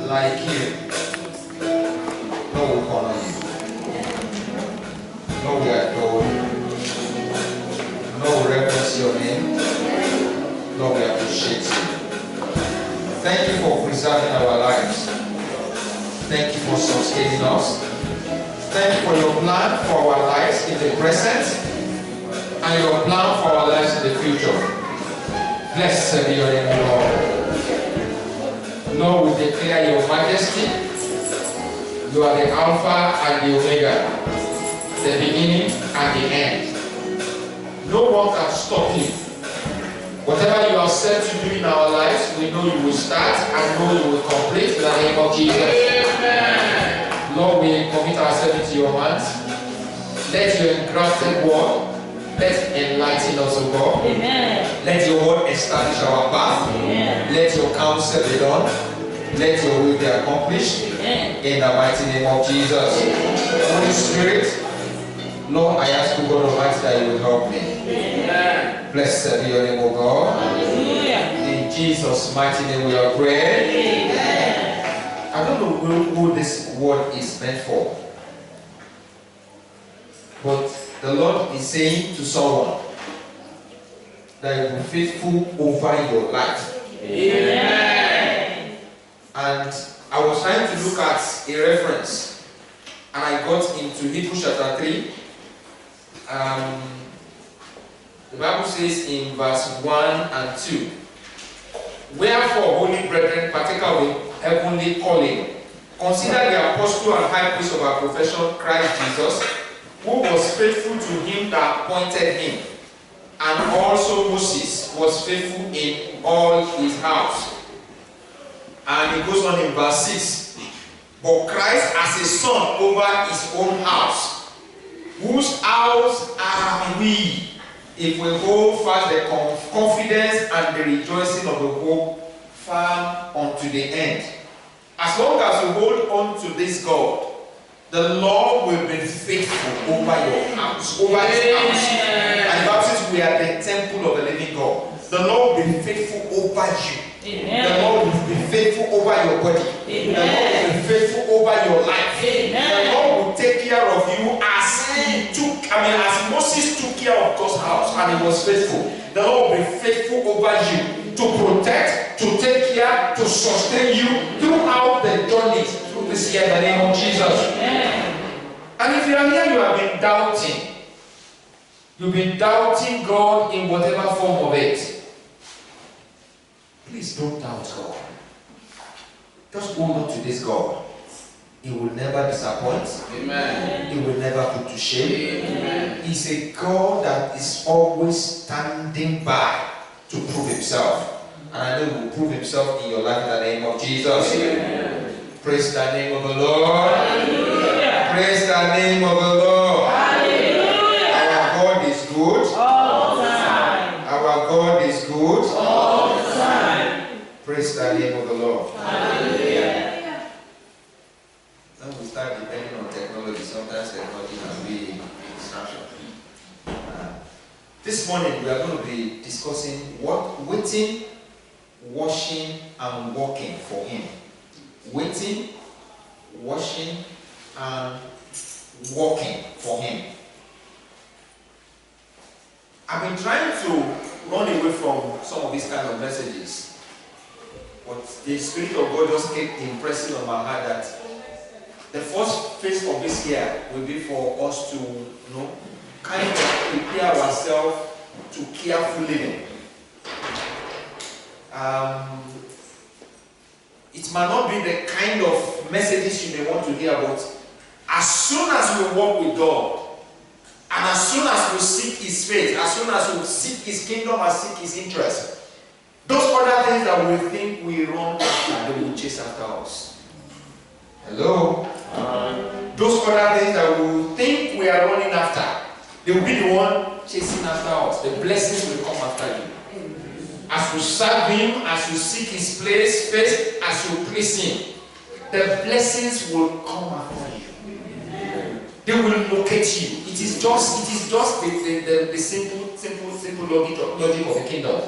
like you. Lord, we honor you. Lord, we adore you. Lord, we reverence your name. Lord, we appreciate you. Thank you for preserving our lives. Thank you for sustaining us. Thank you for your plan for our lives in the present and your plan for our lives in the future. Blessed be your name, Lord. Lord, we declare your majesty. You are the Alpha and the Omega, the beginning and the end. No one can stop you. Whatever you are set to do in our lives, we know you will start and know you will complete in the name of Jesus. Amen. Lord, we commit ourselves into your hands. Let your engrafted word, let it enlighten us, O God. Amen. Let your word establish our path. Amen. Let your counsel be done. Let your will be accomplished. Amen. In the mighty name of Jesus. Amen. Holy Spirit, Lord, I ask you, God Almighty, that you will help me. Amen. Blessed be your name, O God. Hallelujah. In Jesus' mighty name we are praying. Amen. I don't know who this word is meant for, but the Lord is saying to someone that you will be faithful over your life. Amen. And I was trying to look at a reference, and I got into Hebrews chapter 3. The Bible says in verse 1 and 2, wherefore, holy brethren, partaker of the heavenly calling, consider the apostle and high priest of our profession, Christ Jesus, who was faithful to him that appointed him, and also Moses was faithful in all his house. And it goes on in verse 6, but Christ as a son over his own house, whose house are we, if we hold fast the confidence and the rejoicing of the hope firm unto the end. As long as you hold on to this God, the Lord will be faithful over your house, over his house. And the Bible says we are the temple of the living God. The Lord will be faithful over you. Amen. The Lord will be faithful over your body. Amen. The Lord will be faithful over your life. Amen. The Lord will take care of you as Moses took care of God's house and he was faithful. The Lord will be faithful over you to protect, to take care, to sustain you throughout the journey through this year in the name of Jesus. Amen. And if you are here, you have been doubting. You've been doubting God in whatever form of it. Please don't doubt God. Just hold on to this God. He will never disappoint. Amen. He will never put to shame. Amen. He's a God that is always standing by to prove himself. And I know he will prove himself in your life in the name of Jesus. Amen. Praise the name of the Lord. Hallelujah. Praise the name of the Lord. Hallelujah. Our God is good. All the time. Our God is good. All the time. Praise the name of the Lord. Hallelujah. When we start depending on technology, sometimes technology can be a distraction. This morning we are going to be discussing waiting, washing, and walking for him. Waiting, washing, and walking for him. I've been trying to run away from some of these kind of messages, but the Spirit of God just kept impressing on my heart that the first phase of this year will be for us to, kind of prepare ourselves to careful living. It might not be the kind of messages you may want to hear, but as soon as we walk with God, and as soon as we seek his face, as soon as we seek his kingdom and seek his interest, those other things that we think we run after, they will chase after us. Hello? Those other things that we think we are running after, they will be the one chasing after us. The blessings will come after you. As you serve him, as you seek his face, as you please him, the blessings will come after you. They will locate you. It is just the simple logic of the kingdom.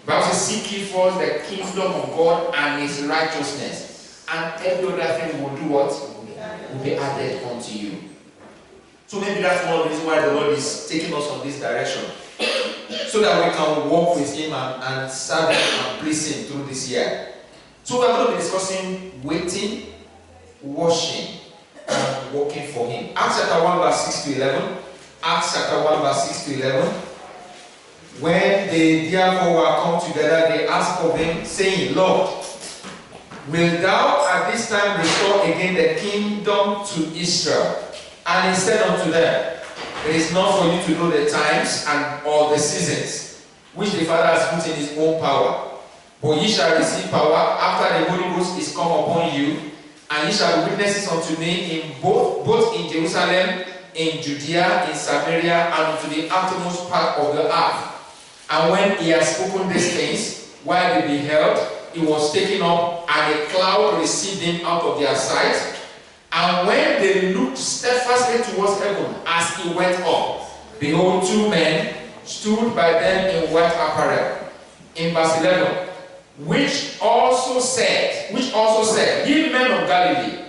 The Bible says, seek ye first the kingdom of God and his righteousness, and every other thing will do what? Will be added unto you. So maybe that's one reason why the Lord is taking us on this direction. So that we can walk with Him and serve Him and please Him through this year. So we're going to be discussing waiting, washing, and working for Him. Acts chapter 1 verse 6 to 11. Acts chapter 1 verse 6 to 11. When they therefore were come together, they asked of Him, saying, Lord, wilt thou at this time restore again the kingdom to Israel? And He said unto them, it is not for you to know the times and or the seasons which the Father has put in His own power. But ye shall receive power after the Holy Ghost is come upon you, and ye shall be witnesses unto me in both in Jerusalem, in Judea, in Samaria, and to the uttermost part of the earth. And when He had spoken these things, while they beheld, He was taken up, and a cloud received Him out of their sight. And when they looked steadfastly towards heaven as He went up, behold, two men stood by them in white apparel. In verse 11, which also said, ye men of Galilee,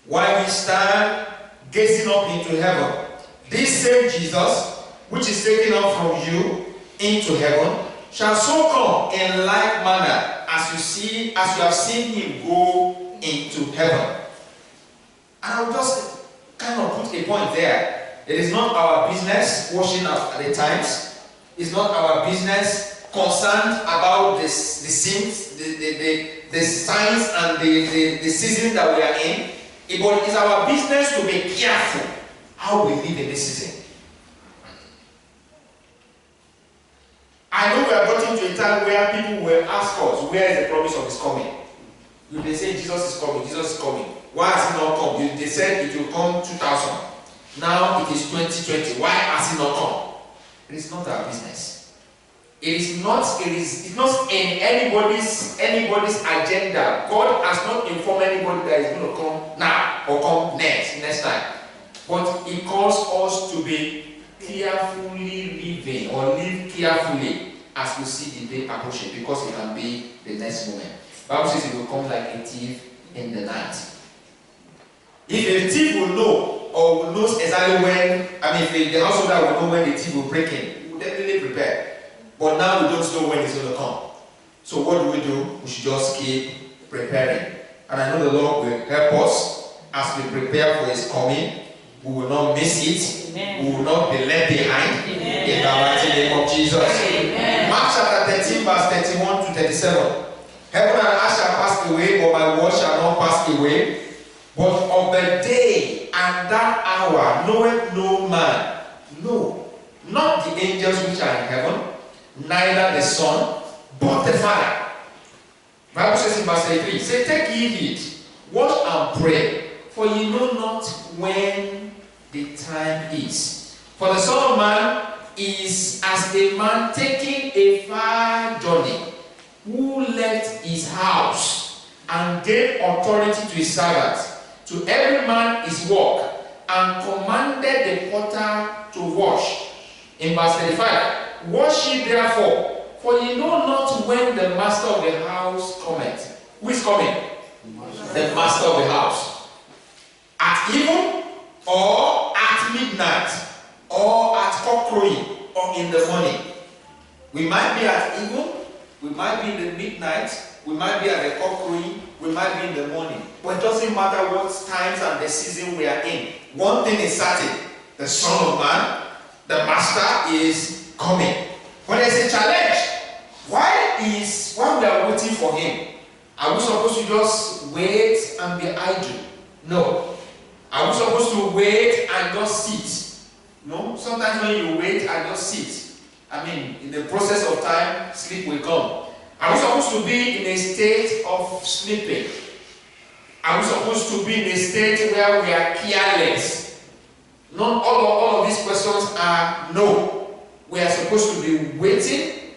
why ye stand gazing up into heaven? This same Jesus, which is taken up from you into heaven, shall so come in like manner as you have seen Him go into heaven. And I'll just kind of put a point there. It is not our business washing up at the times. It's not our business concerned about the sins, the signs and the season that we are in. But it's our business to be careful how we live in this season. I know we are getting to a time where people will ask us, where is the promise of His coming? You'll be saying, Jesus is coming, Jesus is coming. Why has He not come? They said it will come 2000. Now it is 2020. Why has He not come? It is not our business. It is not in anybody's agenda. God has not informed anybody that is going to come now or come next time. But He calls us to be carefully living or live carefully as we see the day approaching, because it can be the next moment. The Bible says He will come like a thief in the night. If a thief will know or knows exactly when, if the householder will know when the thief will break in, we will definitely prepare. But now we don't know when it's going to come. So what do? We should just keep preparing. And I know the Lord will help us as we prepare for His coming. We will not miss it. Amen. We will not be left behind. Amen. In the mighty name of Jesus. Amen. Mark chapter 13 verse 31 to 37. Heaven and earth shall pass away, but my word shall not pass away. But of the day and that hour knoweth no man, no, not the angels which are in heaven, neither the Son, but the Father. The Bible says in verse 33, say, take ye heed, watch and pray, for ye know not when the time is. For the Son of Man is as a man taking a far journey, who left his house and gave authority to his servants, to every man his work, and commanded the potter to wash. In verse 35, wash ye therefore, for ye know not when the master of the house cometh. Who is coming? The master of the house. At even, or at midnight, or at cockcrowing, or in the morning. We might be at even, we might be in the midnight, we might be at the cockcrowing, we might be in the morning. But it doesn't matter what times and the season we are in. One thing is certain, the Son of Man, the Master, is coming. When there's a challenge, why we are waiting for Him? Are we supposed to just wait and be idle? No. Are we supposed to wait and just sit? No. Sometimes when you wait and just sit, in the process of time, sleep will come. Are we supposed to be in a state of sleeping? Are we supposed to be in a state where we are careless? Not all of these questions are no. We are supposed to be waiting,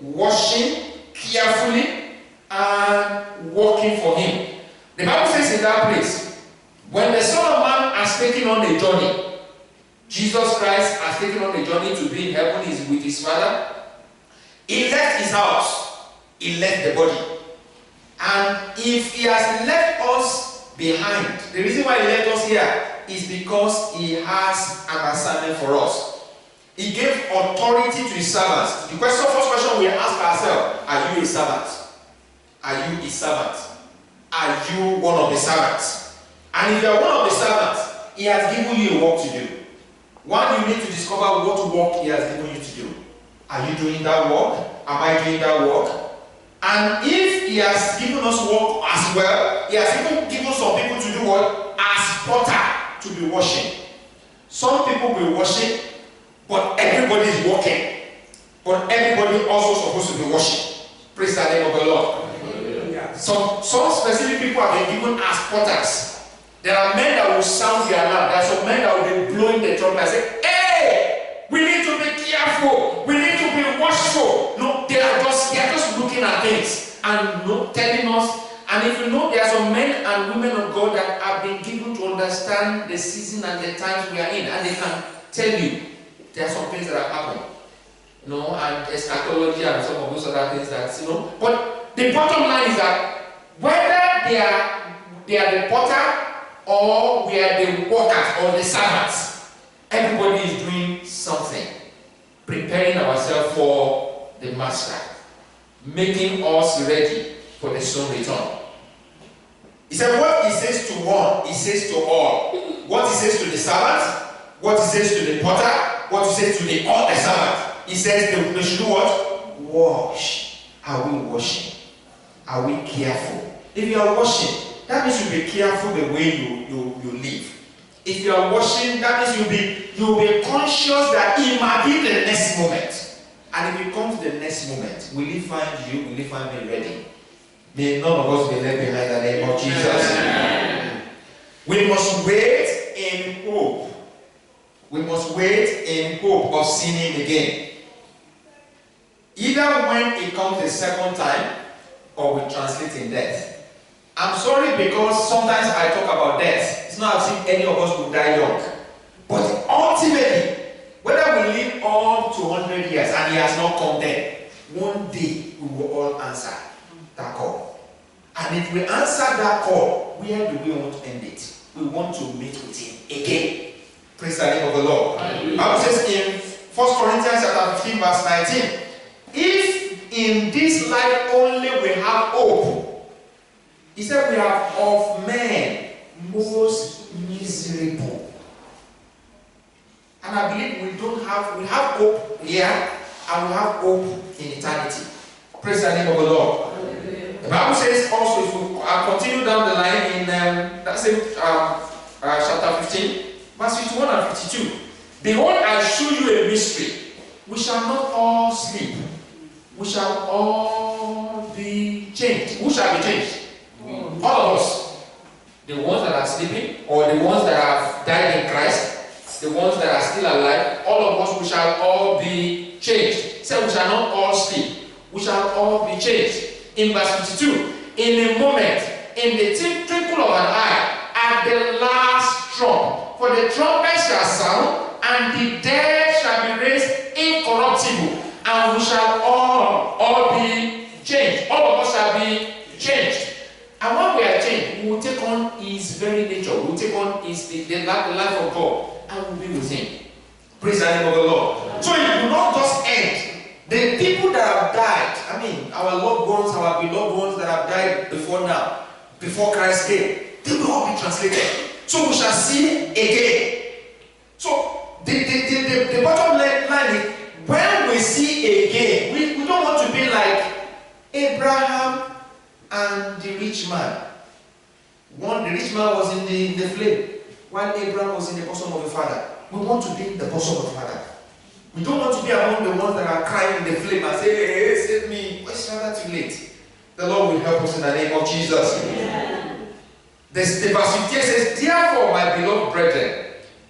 watching carefully, and working for Him. The Bible says in that place, when the Son of Man has taken on a journey, Jesus Christ has taken on a journey to be in heaven with His Father. He left His house. He left the body. And if he has left us behind, the reason why he left us here is because he has an assignment for us. He gave authority to his servants. The first question we ask ourselves, are you a servant? Are you a servant? Are you one of the servants? And if you are one of the servants, he has given you a work to do. One, you need to discover what work he has given you to do. Are you doing that work? Am I doing that work? And if he has given us work as well, he has even given some people to do what? As potter, to be washing. Some people will washing, but everybody is working. But everybody also supposed to be washing. Praise the name of the Lord. Yeah. Some specific people have been given as potters. There are men that will sound the alarm. There are some men that will be blowing the trumpet and say, hey, we need to be careful. We need to be watchful. No, they are just looking at things and telling us. And if you know, there are some men and women of God that have been given to understand the season and the times we are in. And they can tell you there are some things that are happening. And eschatology and some of those other things that, But the bottom line is that whether they are the potter or we are the workers or the servants, everybody is doing something, preparing ourselves for the master, making us ready for the soon return. He said, what he says to one, he says to all. What he says to the servant, what he says to the potter, what he says to the other servant. He says they should do what? Wash. Are we washing? Are we careful? If you are washing, that means you'll be careful the way you live. If you are washing, that means you'll be conscious that it might be the next moment. And if it comes to the next moment, will he find you? Will he find me ready? May none of us be left behind in the name of Jesus. Amen. We must wait in hope. We must wait in hope of seeing him again. Either when it comes the second time, or we translate in death. I'm sorry because sometimes I talk about death. It's not as if any of us will die young. But ultimately, whether we live on to 100 years and he has not come then, one day we will all answer that call. And if we answer that call, where do we want to end it? We want to meet with him again. Praise the name of the Lord. The Bible says in 1 Corinthians chapter 15 verse 19, if in this life only we have hope, he said we are of men most miserable. And I believe we have hope here and we have hope in eternity. Praise the name of the Lord. Amen. The Bible says also, if we continue down the line in that same chapter 15, verse 51 and 52. Behold, I show you a mystery. We shall not all sleep. We shall all be changed. Who shall be changed? All of us. The ones that are sleeping, or the ones that have died in Christ, the ones that are still alive, all of us, we shall all be changed. So we shall not all sleep. We shall all be changed. In verse 52, in a moment, in the twinkle of an eye, at the last trump, for the trumpet shall sound, and the dead shall be raised incorruptible, and we shall all be changed. All of us shall be changed. And when we are changed, we will take on his very nature. We will take on the life of God, and we will be with him. Praise the name of the Lord. So it will not just end. The people that have died, I mean, our loved ones, our beloved ones that have died before now, before Christ came, they will all be translated. So we shall see again. So the bottom line is, when we see again, we don't want to be like Abraham and the rich man. The rich man was in the flame, while Abraham was in the bosom of the Father. We want to be in the bosom of the Father. We don't want to be among the ones that are crying in the flame and say, hey, save me. It's rather too late. The Lord will help us in the name of Jesus. Yeah. The verse 58 says, therefore, my beloved brethren,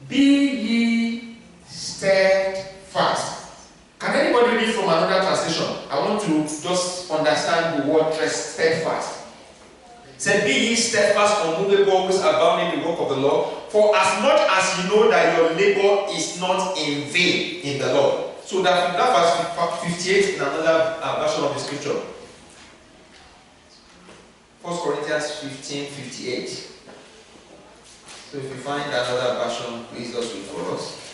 be ye steadfast. Can anybody read from another translation? I want to just understand the word steadfast. It said, be ye steadfast, unmovable, always abounding in the work of the Lord, for as much as you know that your labor is not in vain in the Lord. So that verse 58 in another version of the scripture. 1 Corinthians 15:58. So if you find another version, please just read for us.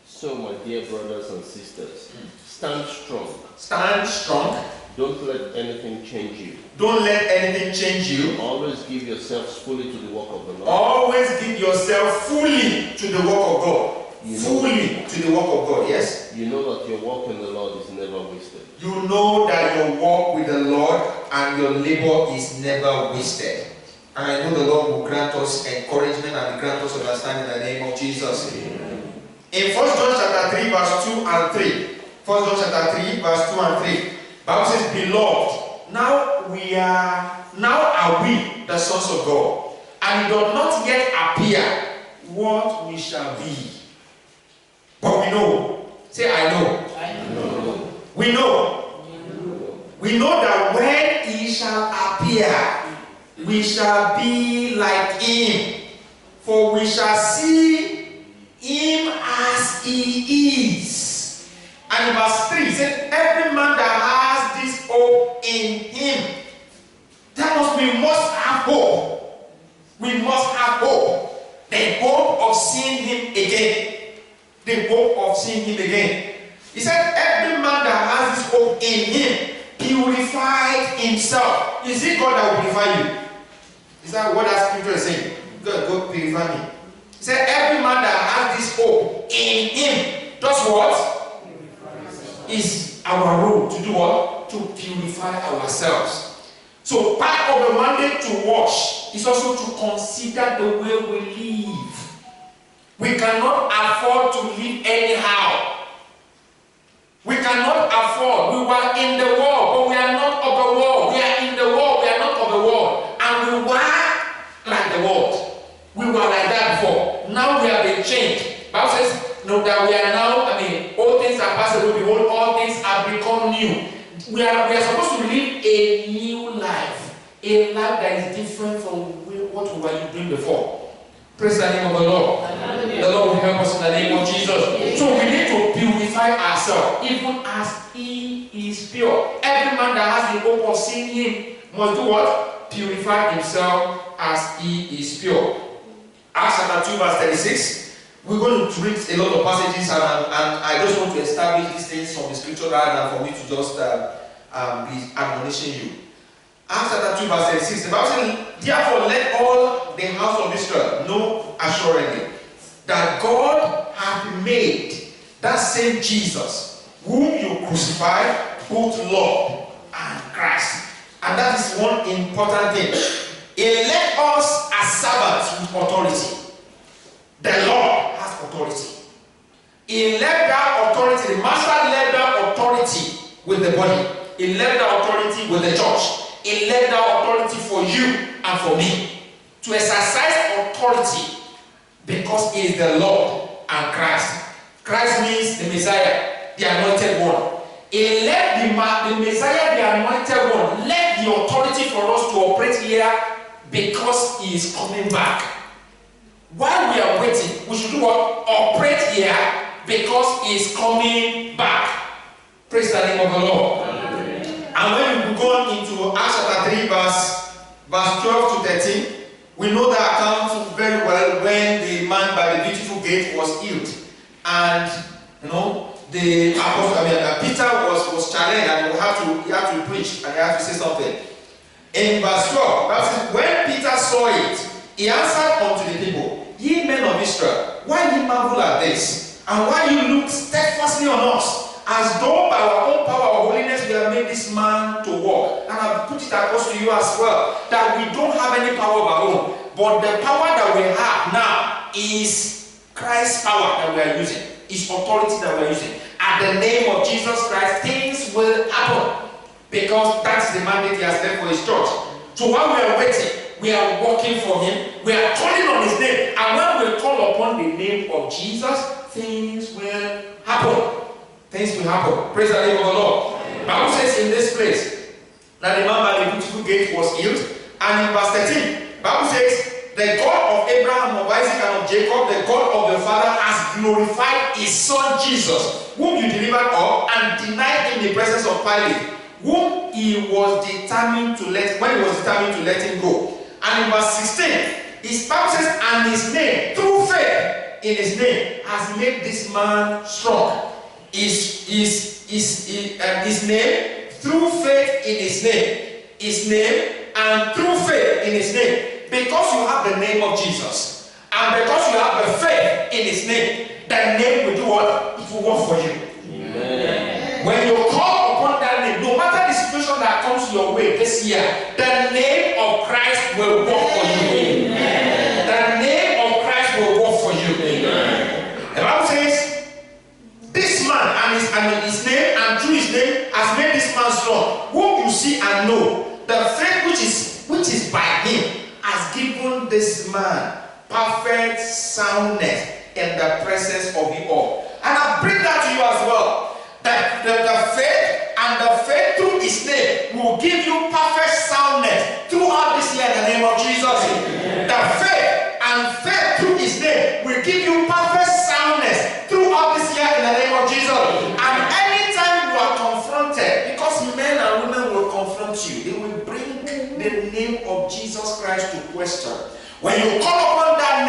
So, my dear brothers and sisters, stand strong. Stand strong. Don't let anything change you. Don't let anything change you. Always give yourselves fully to the work of the Lord. Always give yourself fully to the work of God. You Fully to the work of God, yes? You know that your work in the Lord is never wasted. You know that your work with the Lord and your labor is never wasted. And I know the Lord will grant us encouragement and grant us understanding in the name of Jesus. Amen. In 1 John chapter 3, verse 2 and 3. 1 John chapter 3, verse 2 and 3. Bible says, beloved, now are we the sons of God, and it does not yet appear what we shall be. But we know. Say, I know. I know. We know. We know that when he shall appear, we shall be like him, for we shall see him as he is. And in verse 3, it said, every man that has this hope in him, we must have hope. We must have hope. The hope of seeing him again. The hope of seeing him again. He said, every man that has this hope in him purified himself. Is it God that will purify you? Is that what that scripture is saying? God purify me. He said, every man that has this hope in him does what? Is our role to do what? To purify ourselves. So part of the mandate to wash is also to consider the way we live. We cannot afford to live anyhow. We cannot afford. We were in the world, but we are not of the world. We are in the world, we are not of the world. And we were like the world. We were like that before. Now we have been changed. Bible says, no, that we are now, all things are passed away, behold, all things have become new. We are supposed to live a new life. A life that is different from what we were doing before. Praise the name of the Lord. Amen. The Lord will help us in the name of Jesus. So we need to purify ourselves, even as he is pure. Every man that has the hope of seeing him must do what? Purify himself as he is pure. Acts chapter 2 verse 36. We're going to read a lot of passages, and I just want to establish these things from the scripture rather than for me to just be admonishing you. Acts chapter 2 verse 36. The Bible says, therefore let all the house of Israel know assuredly that God hath made that same Jesus, whom you crucified, both Lord and Christ. And that is one important thing. He left us as servants with authority. The Lord has authority. He left that authority, the master left that authority with the body. He left that authority with the church. He left that authority for you and for me. To exercise authority because he is the Lord and Christ. Christ means the Messiah, the anointed one. He left the Messiah, the anointed one, left the authority for us to operate here because he is coming back. While we are waiting, we should do what? Operate here because he is coming back. Praise the name of the Lord. Amen. And when we go into Acts chapter 3 verse 12 to 13, we know that account very well when the man by the beautiful gate was healed. And the apostle, Peter was challenged, and he had to preach and he had to say something. In verse 12, that says, when Peter saw it, he answered unto the people, ye men of Israel, why ye marvel at this? And why you look steadfastly on us, as though by our own power or holiness we have made this man to walk? And I've put it across to you as well, that we don't have any power of our own, but the power that we have now is Christ's power that we are using, is authority that we are using. At the name of Jesus Christ, things will happen, because that's the mandate he has left for his church. So while we are waiting, we are working for him. We are calling on his name. And when we call upon the name of Jesus, things will happen. Things will happen. Praise the name of the Lord. The Bible says in this place that the man by the beautiful gate was healed. And in verse 13, the Bible says, the God of Abraham, of Isaac, and of Jacob, the God of the Father, has glorified his son Jesus, whom you delivered up and denied in the presence of Pilate, whom he was determined to let, when he was determined to let him go. And in verse 16, his Bible says, and his name, through faith in his name, has made this man strong. His name, through faith in his name, and through faith in his name, because you have the name of Jesus, and because you have the faith in his name, that name will do what? It will work for you. Amen. When you call upon that name, no matter the situation that comes your way this year, the name of Christ will work for you. Amen. The name of Christ will work for you. Amen. The Bible says, this man and his name and through his name has made this man strong, whom you see and know. The faith which is by him has given this man perfect soundness in the presence of you all. And I bring that to you as well. That the faith through his name will give you perfect soundness throughout this year in the name of Jesus. Amen. The faith through his name will give you perfect soundness throughout this year in the name of Jesus. And anytime you are confronted, because men and women will confront you, they will bring the name of Jesus Christ to question. When you call upon that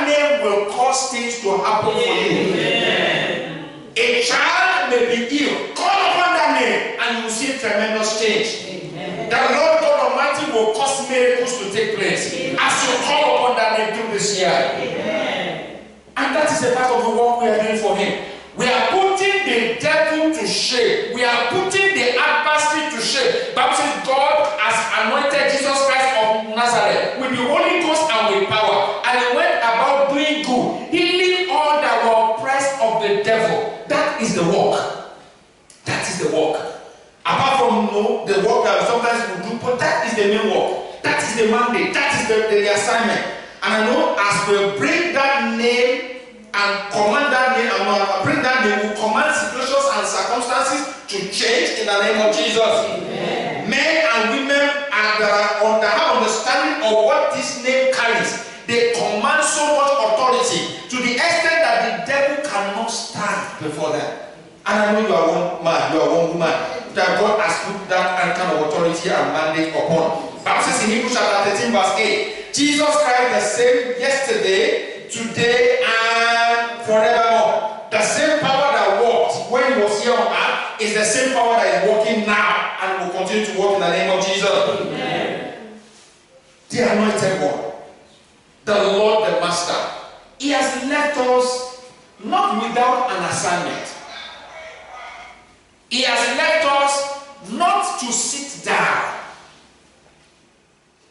name will cause things to happen for you. Amen. A child may be ill. Call upon that name and you will see tremendous change. Amen. The Lord God Almighty will cause miracles to take place. Amen. As you call upon that name through this year. Amen. And that is a part of the work we are doing for him. We are putting the devil to shame. We are putting the adversary to shame. Bible says God has anointed Jesus Christ of Nazareth with the Holy Ghost and with power. And he went about doing good, healing all that were oppressed of the devil. That is the work. That is the work. Apart from the work that sometimes we do, but that is the main work. That is the mandate. That is the assignment. And I know as we bring that name and command that name, and bring that name, will command situations and circumstances to change in the name of Jesus. Amen. Men and women that have understanding of what this name carries, they command so much authority to the extent that the devil cannot stand before them. And I know you are one man, you are one woman that God has put that kind of authority and mandate upon. Bible says in Hebrews chapter 13 verse 8, Jesus Christ the same yesterday, today, and forevermore. The same power that worked when he was here on earth is the same power that is working now and will continue to work in the name of Jesus. Amen. The anointed one, the Lord, the Master, he has left us not without an assignment. He has left us not to sit down.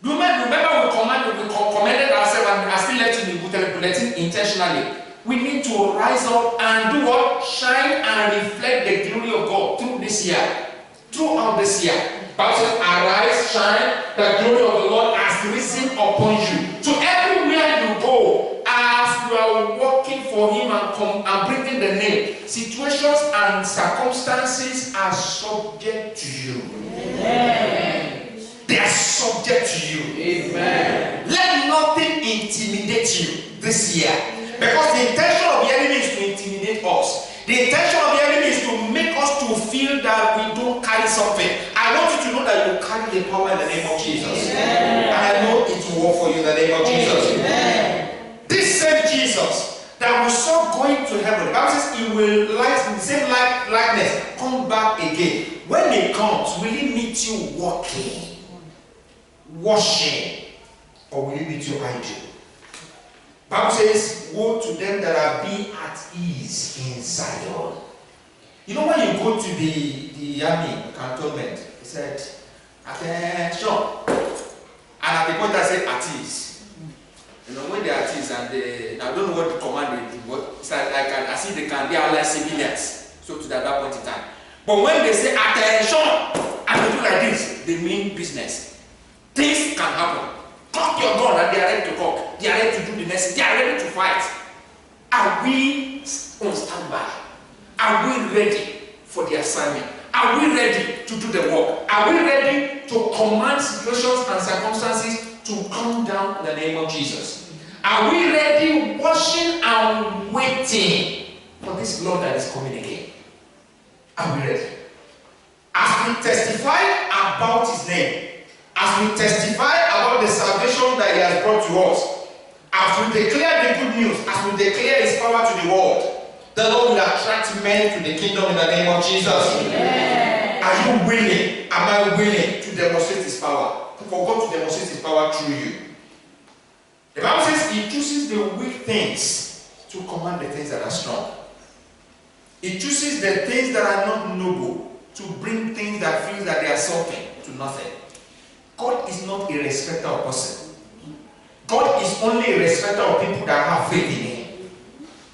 Remember we commended ourselves and are still left in the bulletin intentionally. We need to rise up and do what? Shine and reflect the glory of God through this year. Throughout this year. Bible says, arise, shine, the glory of the Lord has risen upon you. So everywhere you go, as you are working for him and bringing the name, situations and circumstances are subject to you. Amen. They are subject to you. Amen. Let nothing intimidate you this year. Because the intention of the enemy is to intimidate us. The intention of the enemy is to make us to feel that we don't carry something. I want you to know that you carry the power in the name of Jesus. Amen. And I know it will work for you in the name of Jesus. Amen. This same Jesus that we saw going to heaven, the Bible says he will in the same likeness come back again. When he comes, will he meet you walking, washing, or will he meet you idle? Bible says, woe to them that are be at ease in Zion. You know when you go to the army cantonment, he said, attention. And at the point I said at ease. You know when they are at ease and I don't know what the command they do, but it's like I see they are like civilians. So to that point in time. But when they say attention and they do like this, they mean business. Things can happen. Cock your gun and they are ready to cock. They are ready to do the next. They are ready to fight. Are we on standby? Are we ready for the assignment? Are we ready to do the work? Are we ready to command situations and circumstances to come down in the name of Jesus? Are we ready, watching and waiting for this Lord that is coming again? Are we ready? As we testify about his name, as we testify about the salvation that he has brought to us, as we declare the good news, as we declare his power to the world, the Lord will attract men to the kingdom in the name of Jesus. Amen. Are you willing? Am I willing to demonstrate his power? For God to demonstrate his power through you. The Bible says he chooses the weak things to command the things that are strong. He chooses the things that are not noble to bring things that feel that they are something to nothing. God is not a respecter of person. God is only a respecter of people that have faith in him.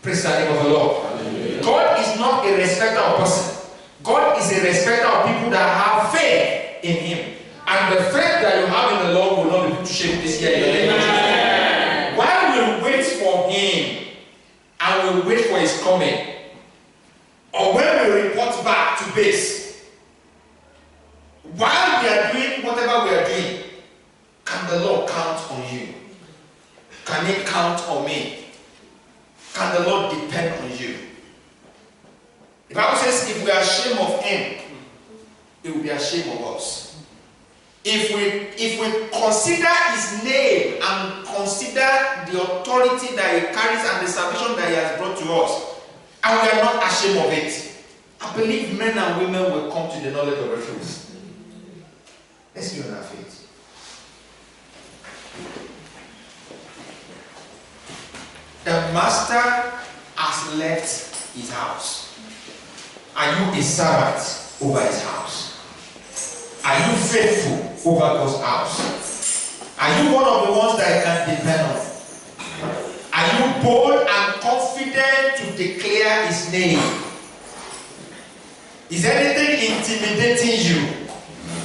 Praise the name of the Lord. Hallelujah. God is not a respecter of person. God is a respecter of people that have faith in him. And the faith that you have in the Lord will not be put to shame this year in the name of Jesus. While we wait for him and we wait for his coming, or when we report back to base, while we are doing whatever we are doing, can the Lord count on you? Can he count on me? Can the Lord depend on you? The Bible says if we are ashamed of him, he will be ashamed of us. If we consider his name and consider the authority that he carries and the salvation that he has brought to us, and we are not ashamed of it, I believe men and women will come to the knowledge of the truth. Let's be on our feet. The master has left his house. Are you a servant over his house? Are you faithful over God's house? Are you one of the ones that he can depend on? Are you bold and confident to declare his name? Is anything intimidating you?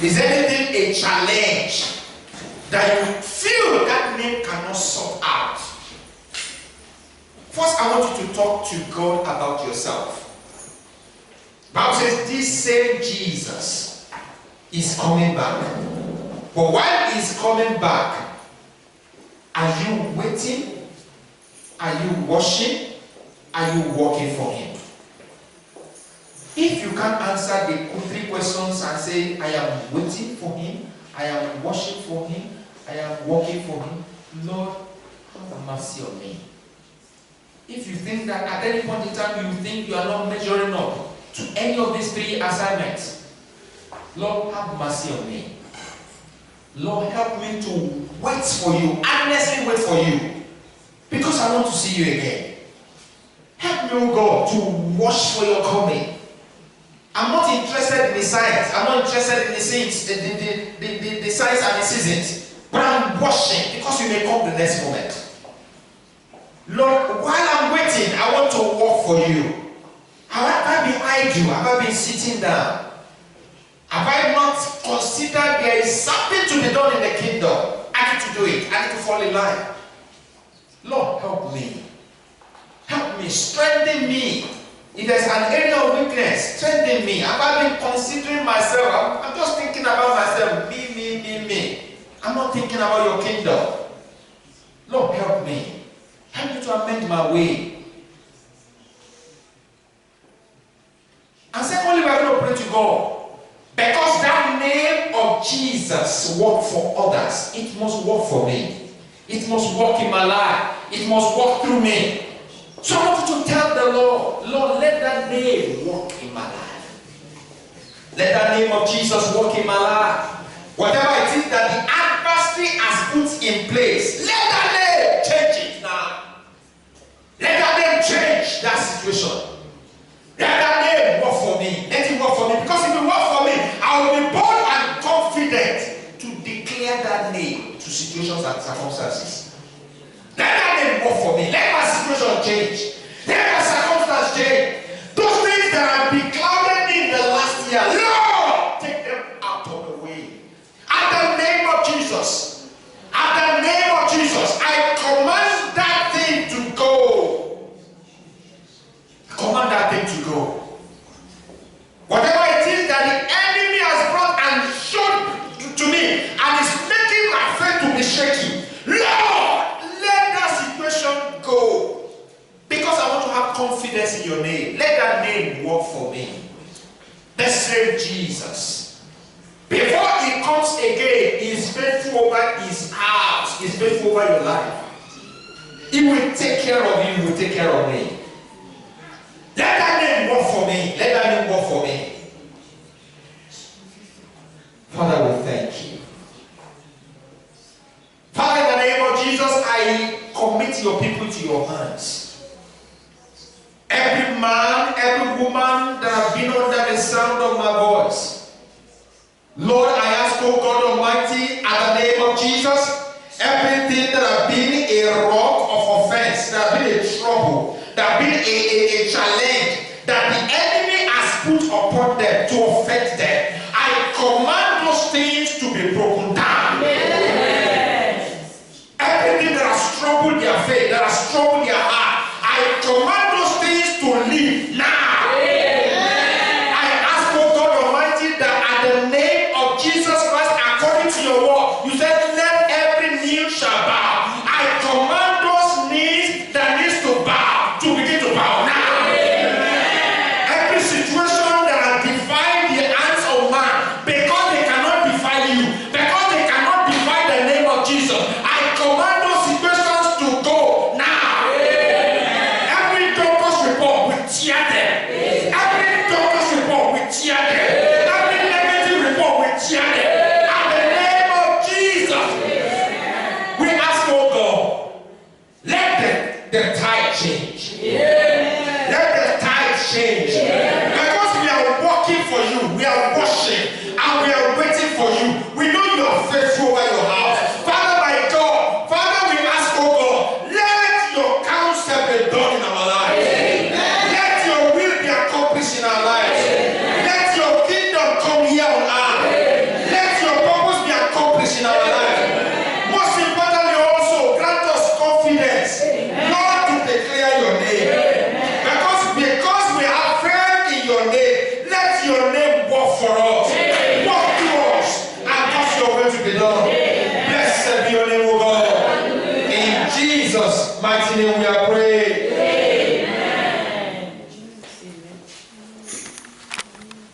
Is anything a challenge that you feel that name cannot sort out? First, I want you to talk to God about yourself. The Bible says this same Jesus is coming back. But while he's coming back, are you waiting? Are you watching? Are you working for him? If you can't answer the 3 questions and say, I am waiting for him, I am watching for him, I am working for him, Lord, have mercy on me. If you think that at any point in time you think you are not measuring up to any of these 3 assignments, Lord, have mercy on me. Lord, help me to wait for you, earnestly wait for you, because I want to see you again. Help me, oh God, to watch for your coming. I'm not interested in the signs. I'm not interested in the scenes, the signs and the seasons. But I'm watching because you may come the next moment. Lord, while I'm waiting, I want to work for you. Have I been idle? Have I been sitting down? Have I not considered there is something to be done in the kingdom? I need to do it. I need to fall in line. Lord, help me. Help me. Strengthen me. If there's an area of weakness, strengthen me. Have I been considering myself? I'm just thinking about myself. Me. I'm not thinking about your kingdom. Lord, help me. Help me to amend my way. And secondly, we're going to pray to God. Because that name of Jesus worked for others, it must work for me. It must work in my life. It must work through me. So I want you to tell the Lord, Lord, let that name work in my life. Let that name of Jesus work in my life. Whatever it is that the adversary has put in place, let that name change it now. Let that name change that situation. Let that name work for me. Let it work for me. Because if it works for me, I will be bold and confident to declare that name to situations and circumstances. Let that name work for me. Let my situation change. Let my circumstance change. Those things that have been clouded in the last year, Lord, take them out of the way. At the name of Jesus. At the name of Jesus, I command that thing to go. Command that thing to go. Whatever it is that the enemy has brought and shown to me and is making my faith to be shaky, Lord, let that situation go. Because I want to have confidence in your name. Let that name work for me. The same Jesus over his house, is faithful over your life. He will take care of you, he will take care of me. Let that name work for me. Let that name work for me. Father, we thank you. Father, in the name of Jesus, I commit your people to your hands. Every man, every woman that have been under the sound of my voice. Lord, I ask, oh God Almighty, in the name of Jesus, everything that have been a rock of offense, that have been a trouble, that have been a challenge, that the enemy has put upon them to affect them, I command those things to be broken down. Everything that has troubled their faith, that has troubled their heart, I command those things to leave now. I ask, oh God Almighty, that at the name of Jesus Christ, according to your word, you said, let every knee shall bow. I command those knees that needs to bow to begin to bow now. Every situation that has defied the hands of man, because they cannot defy you, because they cannot defy the name of Jesus, I command those situations to go now. Every doctor's report will tear them. Every doctor's report will tear them. Every negative report will tear them. In the name of Jesus, we ask, oh God, let the tide change. Let the tide change. Because we are working for you, we are washing, and we are waiting for you. We know you are faithful over your house. Father, my God, Father, we ask, oh God, let your counsel be done in our lives. Let your will be accomplished in our lives. Let your kingdom come here on earth. Let your purpose be accomplished in our lives. Most importantly also, grant us confidence, Lord, to declare your name. Because we have faith in your name, let your name work for us. Work to us, and cause your will to be done. Blessed be your name, O God. In Jesus' mighty name we are praying.